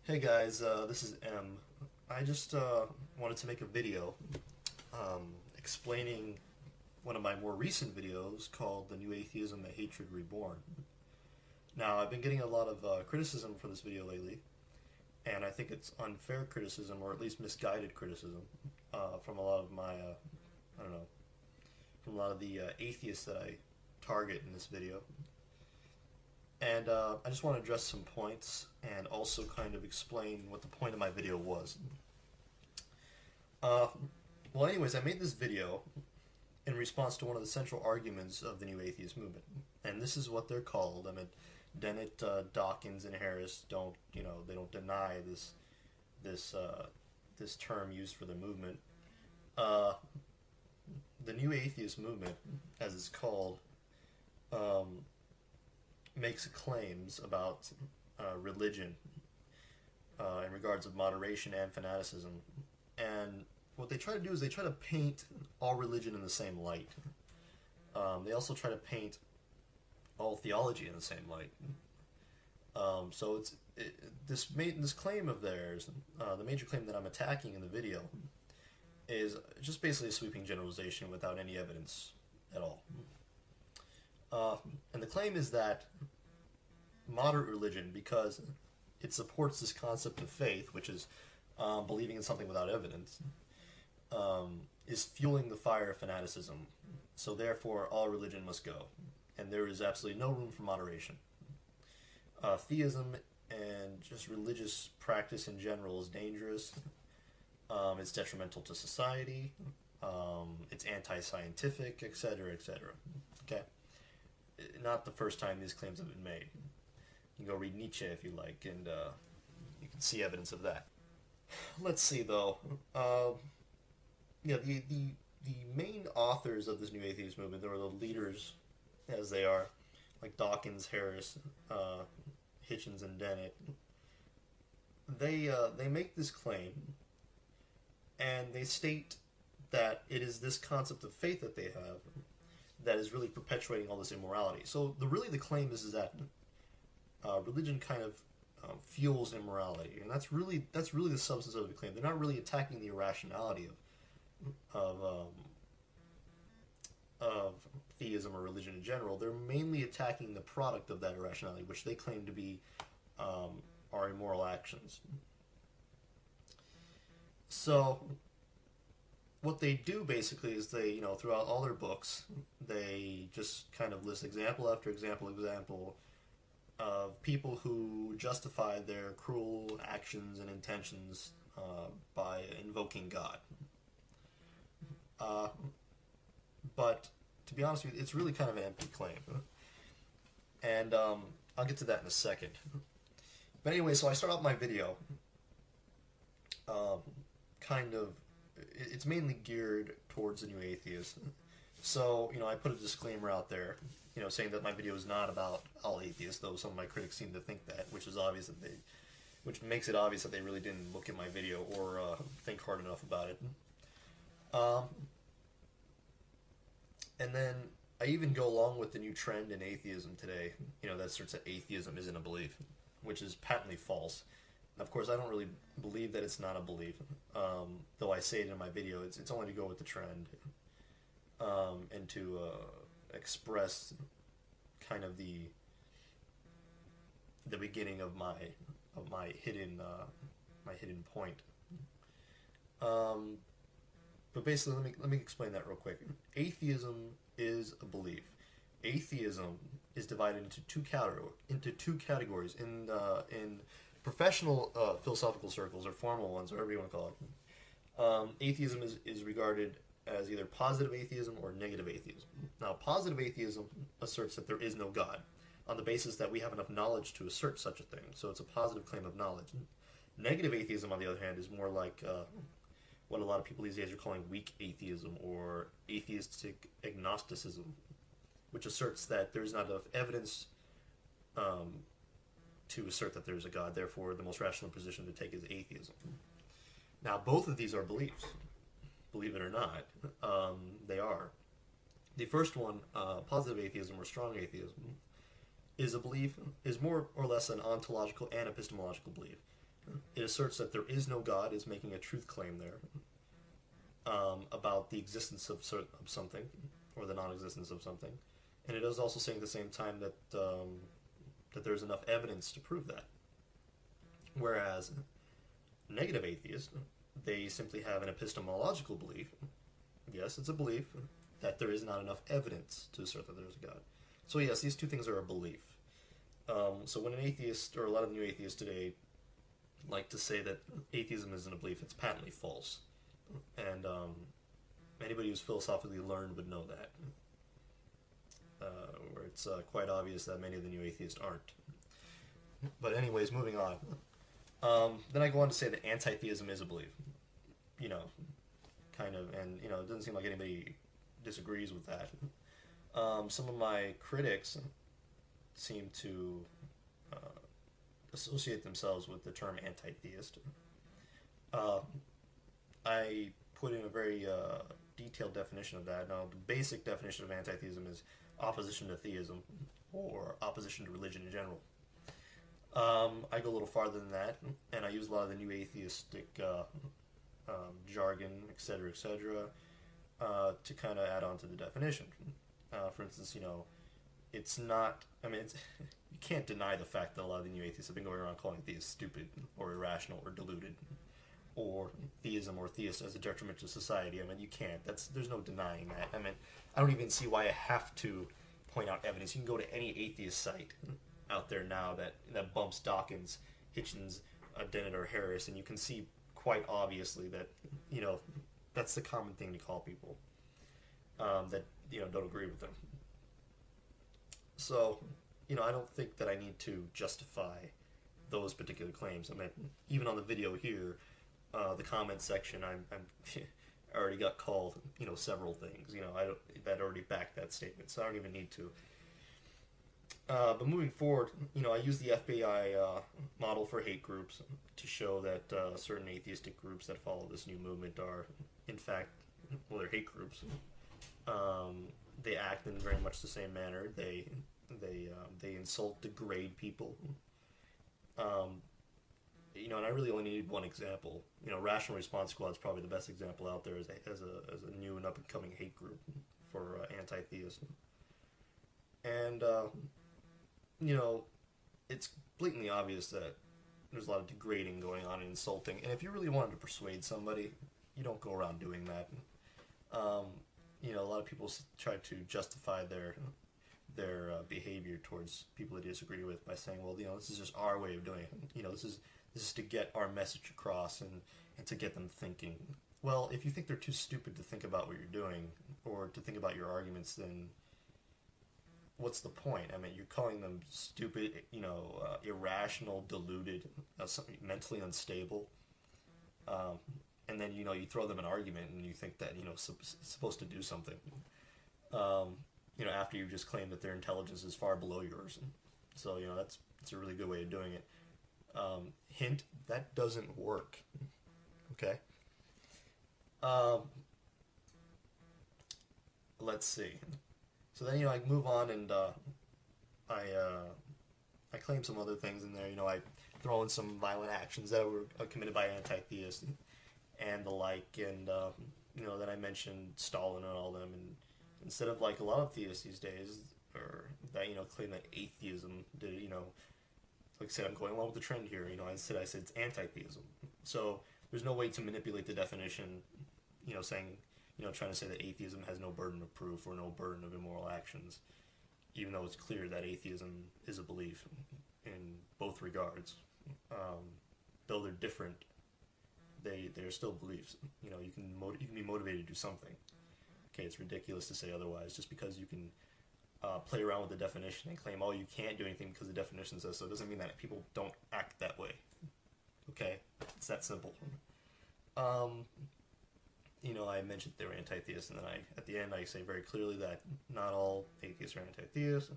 Hey guys, this is M. I just wanted to make a video explaining one of my more recent videos called The New Atheism, A Hatred Reborn. Now, I've been getting a lot of criticism for this video lately, and I think it's unfair criticism, or at least misguided criticism, from a lot of my, I don't know, from a lot of the atheists that I target in this video. And I just want to address some points and also kind of explain what the point of my video was. Uh, well, anyways, I made this video in response to one of the central arguments of the new atheist movement. And this is what they're called. I mean, Dennett, Dawkins, and Harris don't, they don't deny this term used for the movement. Uh, the new atheist movement, as it's called, um, makes claims about religion in regards of moderation and fanaticism. And what they try to do is they try to paint all religion in the same light. They also try to paint all theology in the same light. So this claim of theirs, the major claim that I'm attacking in the video, is just basically a sweeping generalization without any evidence at all. And the claim is that moderate religion, because it supports this concept of faith, which is believing in something without evidence, is fueling the fire of fanaticism. So therefore, all religion must go, and there is absolutely no room for moderation. Theism and just religious practice in general is dangerous. It's detrimental to society. It's anti-scientific, etc., etc. Okay, not the first time these claims have been made. You can go read Nietzsche if you like, and you can see evidence of that. Let's see, though. The main authors of this new atheist movement, or the leaders, as they are, like Dawkins, Harris, Hitchens, and Dennett, they make this claim, and they state that it is this concept of faith that they have that is really perpetuating all this immorality. So the claim is that religion kind of fuels immorality, and that's really the substance of the claim. They're not really attacking the irrationality of of theism or religion in general. They're mainly attacking the product of that irrationality, which they claim to be our immoral actions. So what they do basically is they, throughout all their books, they just kind of list example after example of people who justify their cruel actions and intentions by invoking God. But to be honest with you, it's really kind of an empty claim. And I'll get to that in a second. But anyway, so I start off my video kind of, it's mainly geared towards the new atheist. So, I put a disclaimer out there, saying that my video is not about all atheists, though some of my critics seem to think that, which makes it obvious that they really didn't look at my video or think hard enough about it. And then I even go along with the new trend in atheism today, that asserts that atheism isn't a belief, which is patently false. Of course, I don't really believe that it's not a belief, though I say it in my video. It's only to go with the trend, and to express kind of the beginning of my hidden point. But basically, let me explain that real quick. Atheism is a belief. Atheism is divided into two categories in professional philosophical circles, or formal ones, whatever you want to call it. Atheism is regarded as either positive atheism or negative atheism. Now, positive atheism asserts that there is no God, on the basis that we have enough knowledge to assert such a thing. So it's a positive claim of knowledge. Negative atheism, on the other hand, is more like what a lot of people these days are calling weak atheism, or atheistic agnosticism, which asserts that there's not enough evidence to assert that there's a God. Therefore, the most rational position to take is atheism. Now, both of these are beliefs. Believe it or not, they are. The first one, positive atheism or strong atheism, is more or less an ontological and epistemological belief. it asserts that there is no God, is making a truth claim there about the existence of something, or the non-existence of something, and it is also saying at the same time that that there's enough evidence to prove that. Whereas negative atheists, they simply have an epistemological belief. Yes, it's a belief that there is not enough evidence to assert that there's a God. So yes, these two things are a belief. So when an atheist, or a lot of new atheists today, like to say that atheism isn't a belief, it's patently false. And anybody who's philosophically learned would know that. Where it's quite obvious that many of the new atheists aren't. But anyways, moving on. Then I go on to say that anti-theism is a belief. You know, kind of, and you know, it doesn't seem like anybody disagrees with that. Some of my critics seem to associate themselves with the term anti-theist. I put in a very detailed definition of that. Now, the basic definition of anti-theism is opposition to theism, or opposition to religion in general. I go a little farther than that, and I use a lot of the new atheistic jargon, etc., etc., to kind of add on to the definition. For instance, you know, it's not, I mean, you can't deny the fact that a lot of the new atheists have been going around calling theists stupid, or irrational, or deluded, or theism or theists as a detriment to society. I mean, you can't. There's no denying that. I mean, I don't even see why I have to point out evidence. You can go to any atheist site out there now that bumps Dawkins, Hitchens, Dennett, or Harris, and you can see quite obviously that, you know, that's the common thing to call people that, you know, don't agree with them. So, you know, I don't think that I need to justify those particular claims. I mean, even on the video here, the comment section, I already got called, you know, several things. You know, that already backed that statement, so I don't even need to. But moving forward, you know, I use the FBI model for hate groups to show that certain atheistic groups that follow this new movement are, in fact, well, they're hate groups. They act in very much the same manner. They insult, degrade people. You know, and I really only need one example. You know, Rational Response Squad is probably the best example out there as a new and up and coming hate group for anti-theism. And you know, it's blatantly obvious that there's a lot of degrading going on and insulting. And if you really wanted to persuade somebody, you don't go around doing that. You know, a lot of people try to justify their behavior towards people they disagree with by saying, well, you know, this is just our way of doing it. You know, this is to get our message across and to get them thinking. Well, if you think they're too stupid to think about what you're doing or to think about your arguments, then what's the point? I mean, you're calling them stupid, you know, irrational, deluded, mentally unstable, and then, you know, you throw them an argument and you think that, you know, it's supposed to do something. You know, after you just claim that their intelligence is far below yours. So, you know, that's a really good way of doing it. Hint, that doesn't work. Okay? Let's see. So then, you know, I move on and I claim some other things in there. You know, I throw in some violent actions that were committed by anti-theists and the like. And, you know, then I mentioned Stalin and all them. And instead of, like, a lot of theists these days, or that, you know, claim that atheism did, you know, like I said, I'm going along with the trend here. You know, instead I said it's anti-theism. So there's no way to manipulate the definition, you know, saying, you know, trying to say that atheism has no burden of proof or no burden of immoral actions, even though it's clear that atheism is a belief in both regards. Though they're different, they're still beliefs. You know, you can be motivated to do something. Okay, it's ridiculous to say otherwise. Just because you can play around with the definition and claim, oh, you can't do anything because the definition says so, it doesn't mean that people don't act that way. Okay, it's that simple. You know, I mentioned they were anti-theists, and then at the end I say very clearly that not all atheists are anti-theists,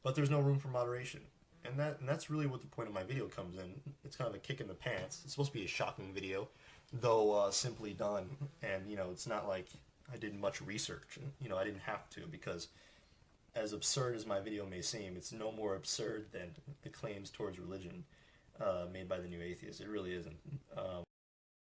but there's no room for moderation. And that's really what the point of my video comes in. It's kind of a kick in the pants. It's supposed to be a shocking video, though simply done. And, you know, it's not like I did much research. You know, I didn't have to, because as absurd as my video may seem, it's no more absurd than the claims towards religion. made by the new atheists. It really isn't.